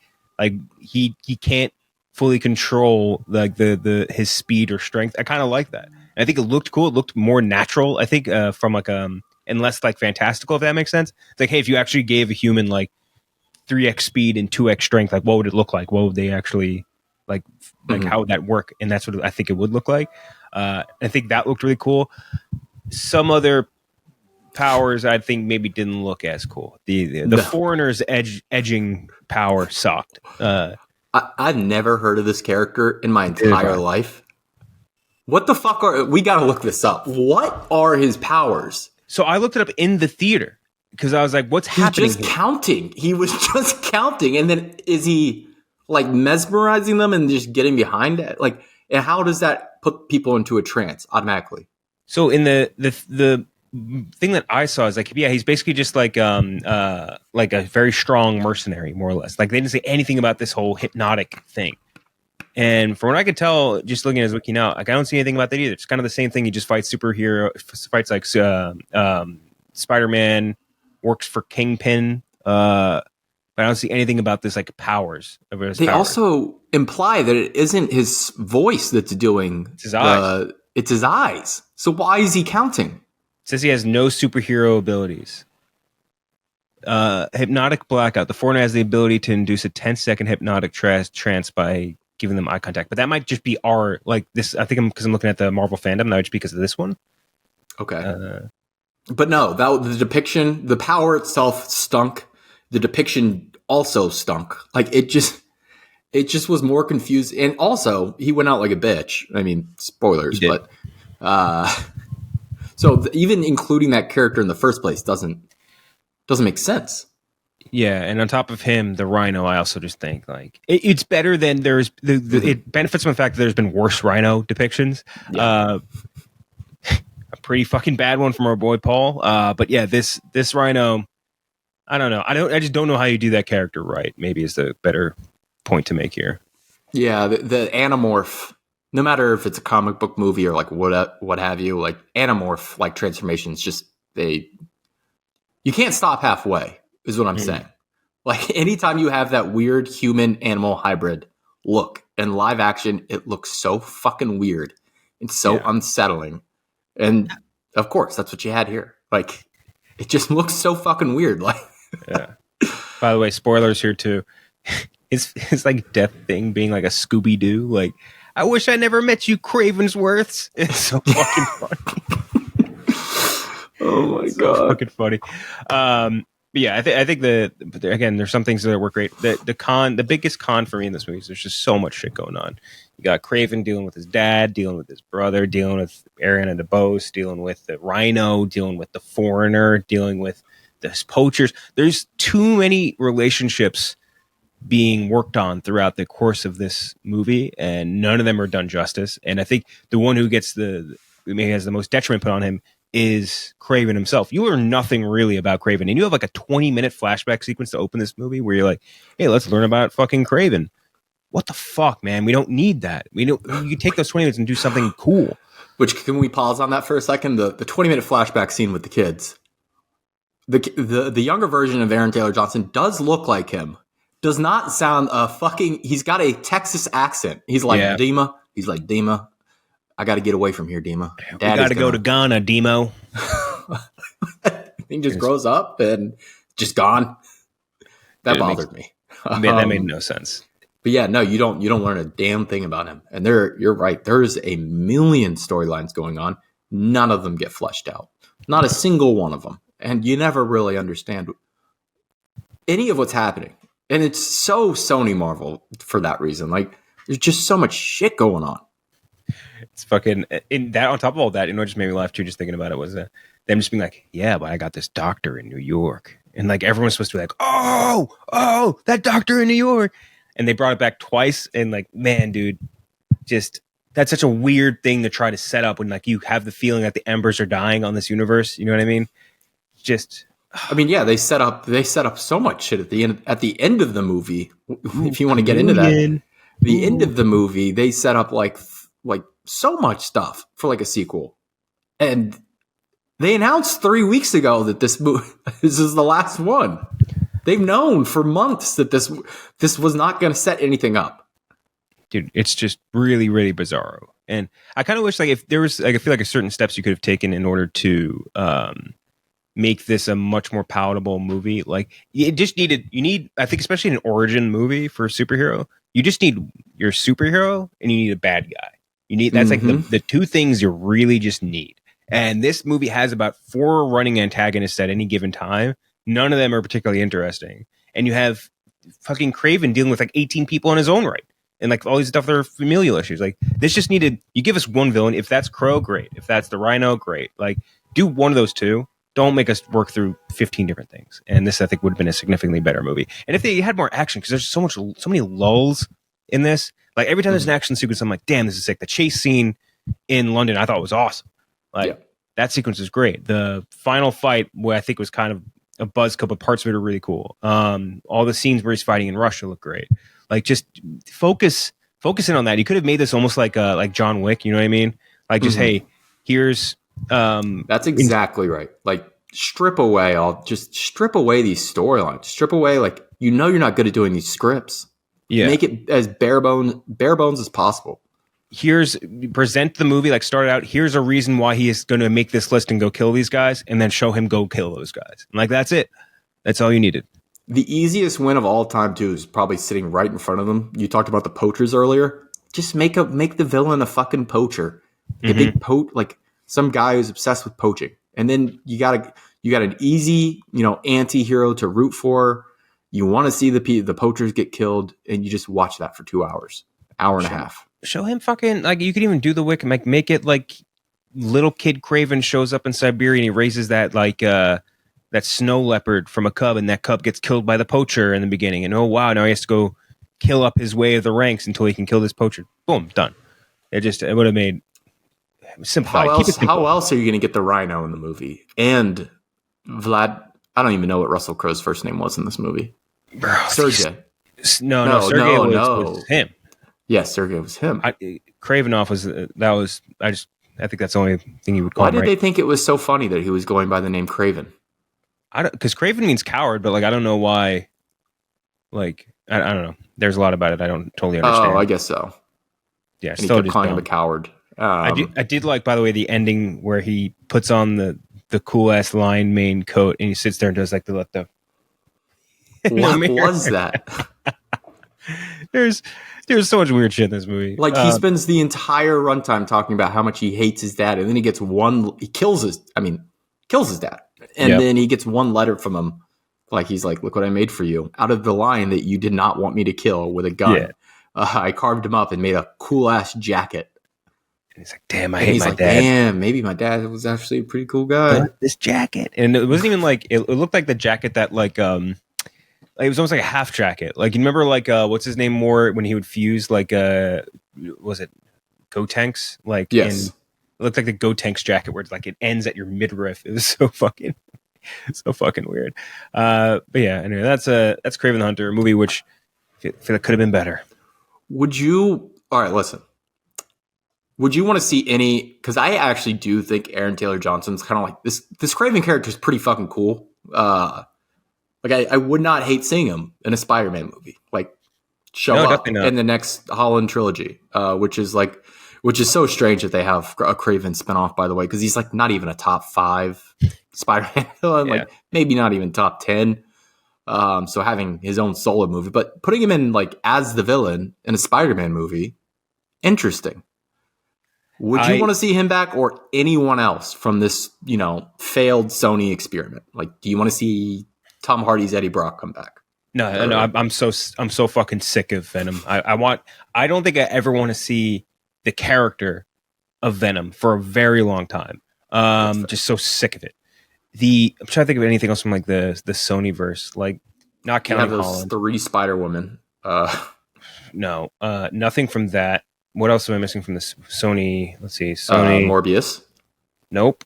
he can't fully control like his speed or strength. I kind of like that. And I think it looked cool. It looked more natural. I think from like and less like fantastical, if that makes sense. It's like, hey, if you actually gave a human like 3x speed and 2x strength, like what would it look like? What would they actually like how would that work? And that's what I think it would look like. I think that looked really cool. Some other powers I think maybe didn't look as cool. The foreigner's edging power sucked. I've never heard of this character in my entire life. What the fuck we gotta look this up. What are his powers? So I looked it up in the theater because I was like, what's happening? He's just counting. He was just counting. And then is he like mesmerizing them and just getting behind it? Like, and how does that put people into a trance automatically? So in the thing that I saw is like, yeah, he's basically just like a very strong mercenary, more or less. Like they didn't say anything about this whole hypnotic thing. And from what I could tell, just looking at his wiki now, like I don't see anything about that either. It's kind of the same thing. He just fights fights like Spider-Man, works for Kingpin. But I don't see anything about this like powers. They also imply that it isn't his voice that's doing it's his eyes. It's his eyes. So why is he counting? It says he has no superhero abilities. Hypnotic blackout. The foreigner has the ability to induce a 10-second hypnotic trance by giving them eye contact. But that might just be this. I think because I'm looking at the Marvel fandom. That would just be because of this one. Okay. But no, the depiction, the power itself stunk. The depiction also stunk. Like it just was more confused. And also, he went out like a bitch. I mean, spoilers, but so even including that character in the first place doesn't make sense. Yeah, and on top of him, the Rhino, I also just think like it's better than there's it benefits from the fact that there's been worse Rhino depictions. Yeah. A pretty fucking bad one from our boy Paul. But yeah, this Rhino, I don't know. I just don't know how you do that character right. Maybe is the better point to make here. Yeah, the Animorph. No matter if it's a comic book movie or like what have you, like Animorph like transformations, just they You can't stop halfway, is what I'm saying. Like, anytime you have that weird human-animal hybrid look in live action, it looks so fucking weird and so unsettling. And, of course, that's what you had here. Like, it just looks so fucking weird. Like, yeah. By the way, spoilers here, too. His like death thing being like a Scooby-Doo. Like, I wish I never met you, Cravensworths. It's so fucking funny. Oh, my God. So fucking funny. Yeah, I think again, there's some things that were great. The biggest con for me in this movie is there's just so much shit going on. You got Kraven dealing with his dad, dealing with his brother, dealing with Ariana DeBose, dealing with the Rhino, dealing with the Foreigner, dealing with the poachers. There's too many relationships being worked on throughout the course of this movie, and none of them are done justice. And I think the one who gets maybe has the most detriment put on him is Kraven himself. You learn nothing really about Kraven, and you have like a 20-minute flashback sequence to open this movie where you're like, hey, let's learn about fucking Kraven. What the fuck, man? We don't need that. You can take those 20 minutes and do something cool. Which, can we pause on that for a second? The 20-minute flashback scene with the kids. The younger version of Aaron Taylor Johnson does look like him. Does not sound he's got a Texas accent. He's like, Dima. He's like, Dima, I got to get away from here, Dima. We got to go to Ghana, Demo. He just grows up and just gone. That bothered me. That made no sense. But yeah, no, you don't learn a damn thing about him. And you're right. There's a million storylines going on. None of them get fleshed out. Not a single one of them. And you never really understand any of what's happening. And it's so Sony Marvel for that reason. Like, there's just so much shit going on. It's fucking in that. On top of all that, what just made me laugh too, just thinking about it, was them just being like, "Yeah, but I got this doctor in New York," and like everyone's supposed to be like, "Oh, that doctor in New York," and they brought it back twice. And like, man, dude, just that's such a weird thing to try to set up when like you have the feeling that the embers are dying on this universe. You know what I mean? Just. I mean, yeah, they set up so much shit at the end of the movie. If you want to get into that, the end of the movie, they set up like so much stuff for like a sequel. And they announced 3 weeks ago that this is the last one. They've known for months that this was not going to set anything up. Dude, it's just really, really bizarro. And I kind of wish like if there was like, I feel like a certain steps you could have taken in order to make this a much more palatable movie. Like you need, I think, especially an origin movie for a superhero, you just need your superhero and you need a bad guy. You need, that's like the two things you really just need. And this movie has about 4 running antagonists at any given time. None of them are particularly interesting. And you have fucking Kraven dealing with like 18 people in his own right. And like all these stuff that are familial issues. Like this just needed, you give us one villain. If that's Crow, great. If that's the Rhino, great. Like do one of those two. Don't make us work through 15 different things. And this, I think, would have been a significantly better movie. And if they had more action, because there's so many lulls in this. Like every time there's an action sequence, I'm like, damn, this is sick. The chase scene in London, I thought was awesome. Like that sequence is great. The final fight, where I think was kind of a buzzkill, but parts of it are really cool. All the scenes where he's fighting in Russia look great. Like just focus in on that. You could have made this almost like John Wick. You know what I mean? Like just hey, here's. That's exactly right. Like strip away these storylines. Strip away you're not good at doing these scripts. Yeah. Make it as bare bones as possible. Present the movie like start out. Here's a reason why he is going to make this list and go kill these guys, and then show him go kill those guys. And like that's it. That's all you needed. The easiest win of all time too is probably sitting right in front of them. You talked about the poachers earlier. Just make the villain a fucking poacher. A big like some guy who's obsessed with poaching. And then you got an easy, anti-hero to root for. You want to see the poachers get killed, and you just watch that for 2 hours, hour and a half. Show him fucking like you could even do the Wick and make it like little kid Kraven shows up in Siberia and he raises that that snow leopard from a cub, and that cub gets killed by the poacher in the beginning. And oh wow, now he has to go kill up his way of the ranks until he can kill this poacher. Boom, done. It would have made. Simplify. How else are you going to get the Rhino in the movie? And Vlad, I don't even know what Russell Crowe's first name was in this movie. Sergey. No, Sergey was him. Yes, Sergey was him. Kravinoff was I think that's the only thing you would call him. Why did they think it was so funny that he was going by the name Kraven? I don't, because Kraven means coward, but like I don't know why. Like I don't know. There's a lot about it I don't totally understand. Oh, I guess so. Yeah, And he still kept just calling him dumb. a coward. I did like, by the way, the ending where he puts on the cool ass line main coat and he sits there and does like the What was that? there's so much weird shit in this movie. Like he spends the entire runtime talking about how much he hates his dad, and then he kills his dad, and then he gets one letter from him. Like he's like, "Look what I made for you." Out of the line that you did not want me to kill with a gun, Yeah. I carved him up and made a cool ass jacket. And he's like, "Damn, I hate my dad." Damn, maybe my dad was actually a pretty cool guy. But this jacket, and it wasn't even like it looked like the jacket that like it was almost like a half jacket. Like you remember like what's his name more when he would fuse like was it Gotenks? Like yes. It looked like the Gotenks jacket where it's like it ends at your midriff. It was so fucking weird. But yeah, anyway, that's Kraven the Hunter, a movie which I feel like could have been better. Would you listen. Would you want to see any, because I actually do think Aaron Taylor Johnson's kind of like this Kraven character is pretty fucking cool. Like I would not hate seeing him in a Spider-Man movie. Like show up in the next Holland trilogy, which is so strange that they have a Kraven spinoff, by the way, because he's like not even a top 5 Spider-Man villain, like maybe not even top 10. So having his own solo movie, but putting him in like as the villain in a Spider-Man movie, interesting. Would you want to see him back or anyone else from this, failed Sony experiment? Like, do you want to see Tom Hardy's Eddie Brock come back? No, I'm so fucking sick of Venom. I don't think I ever want to see the character of Venom for a very long time. Just so sick of it. I'm trying to think of anything else from like the Sony verse, like not counting those Holland. 3 Spider-Women. No, nothing from that. What else am I missing from this Sony? Let's see, Sony Morbius. Nope.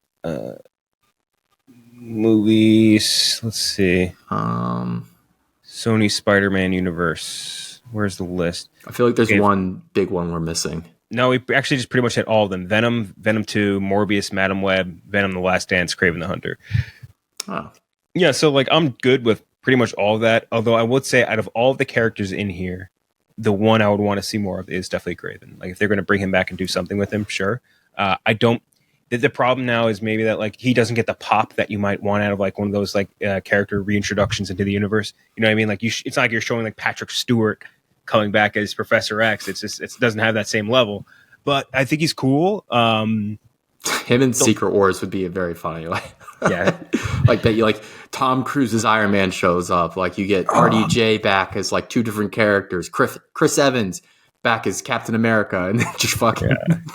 Movies. Let's see. Sony Spider-Man universe. Where's the list? I feel like there's one big one we're missing. No, we actually just pretty much hit all of them. Venom, Venom 2, Morbius, Madam Web, Venom the Last Dance, Kraven the Hunter. Oh. Yeah, so like I'm good with pretty much all of that. Although I would say out of all of the characters in here, the one I would want to see more of is definitely Kraven. Like if they're going to bring him back and do something with him, sure. I don't. The problem now is maybe that like he doesn't get the pop that you might want out of like one of those like character reintroductions into the universe. You know what I mean? Like it's not like you're showing like Patrick Stewart coming back as Professor X. It's just it doesn't have that same level. But I think he's cool. Him in Secret Wars would be a very funny. Yeah, like that. You like Tom Cruise's Iron Man shows up. Like you get RDJ back as like 2 different characters. Chris Evans back as Captain America, and then just fucking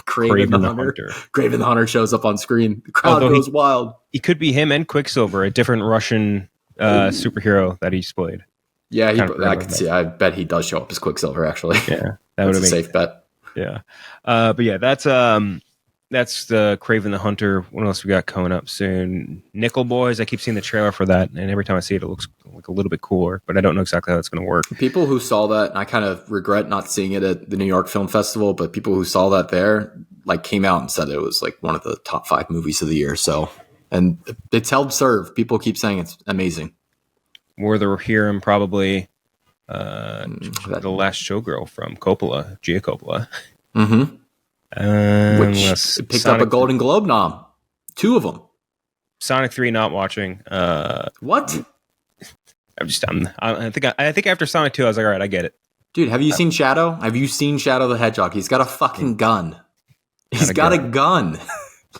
Kraven the Hunter. Kraven the Hunter shows up on screen. The crowd goes wild. He could be him and Quicksilver, a different Russian superhero that he's played. Yeah, I could see. I bet he does show up as Quicksilver. Actually, yeah, that would have been a safe bet. Yeah, but yeah, that's the Kraven the Hunter. What else we got coming up soon? Nickel Boys. I keep seeing the trailer for that, and every time I see it, it looks like a little bit cooler. But I don't know exactly how that's going to work. People who saw that, and I kind of regret not seeing it at the New York Film Festival, but people who saw that there, like, came out and said it was like one of the top 5 movies of the year. So, and it's held serve. People keep saying it's amazing. War the Rohirrim, probably the Last Showgirl from Coppola, Gia Coppola. Mm-hmm. Which picked Sonic up a Golden Globe nom. 2 of them. Sonic 3 not watching. What? I think after Sonic 2 I was like, all right, I get it. Dude, have you seen Shadow? Have you seen Shadow the Hedgehog? He's got a fucking gun. He's got a gun.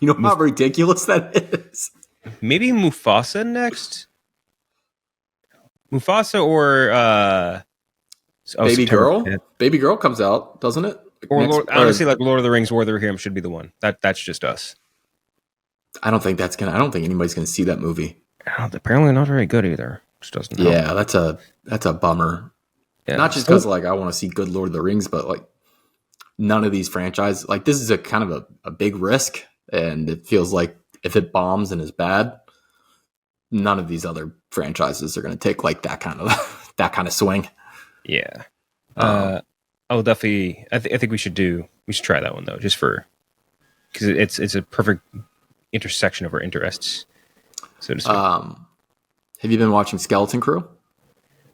You know how ridiculous that is? Maybe Mufasa next? Mufasa or Baby Girl? Yeah. Baby Girl comes out, doesn't it? Honestly, like Lord of the Rings, War of the Rohirrim should be the one. That's just us. I don't think anybody's gonna see that movie. Apparently not very good either. Just doesn't help. Yeah, that's a bummer. Yeah. Not just because like I want to see good Lord of the Rings, but like none of these franchises, like this is a kind of a big risk, and it feels like if it bombs and is bad, none of these other franchises are going to take like that kind of swing. Yeah. I'll definitely. I think we should try that one though, just because it's a perfect intersection of our interests, so to speak. Have you been watching Skeleton Crew?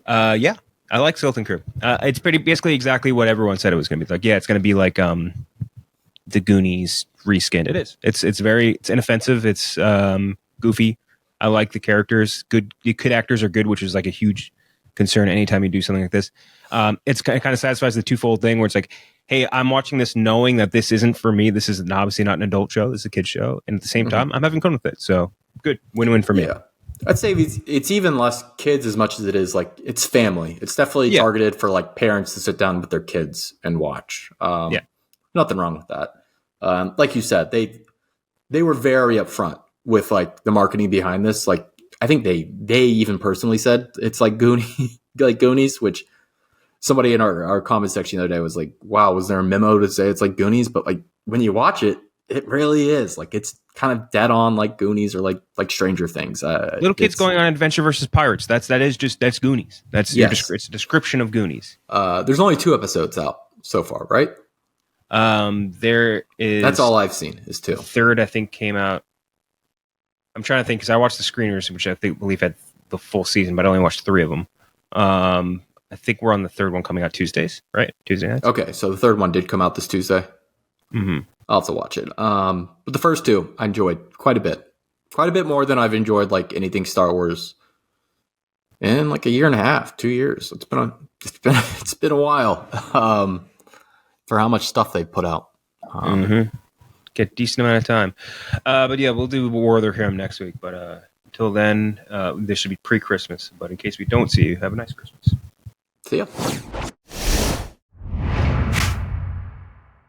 Yeah, I like Skeleton Crew. It's basically exactly what everyone said it was going to be. Like, yeah, it's going to be like the Goonies reskinned. It is. It's inoffensive. It's goofy. I like the characters. Good actors are good, which is like a huge concern anytime you do something like this. It's kind of satisfies the twofold thing where it's like, hey, I'm watching this knowing that this isn't for me. This is obviously not an adult show. This is a kid's show. And at the same time, I'm having fun with it. So good. Win-win for me. Yeah. I'd say it's even less kids as much as it is like it's family. It's definitely targeted for like parents to sit down with their kids and watch. Nothing wrong with that. Like you said, they were very upfront with like the marketing behind this. Like I think they even personally said it's like Goonies, which somebody in our comment section the other day was like, wow, was there a memo to say it's like Goonies? But like when you watch it, it really is. Like it's kind of dead on like Goonies or like Stranger Things. Little kids going on adventure versus pirates. That's Goonies. It's a description of Goonies. There's only 2 episodes out so far, right? There is. That's all I've seen is 2. Third, I think, came out. I'm trying to think because I watched the screeners, which I believe had the full season, but I only watched 3 of them. I think we're on the third one coming out Tuesdays, right? Tuesday nights. Okay, so the third one did come out this Tuesday. Mm-hmm. I'll have to watch it. But the first 2 I enjoyed quite a bit more than I've enjoyed like anything Star Wars in like a year and a half, 2 years. It's been a while for how much stuff they've put out. Get a decent amount of time. But yeah, we'll do War of the Rim next week. But until then, this should be pre-Christmas. But in case we don't see you, have a nice Christmas. See ya.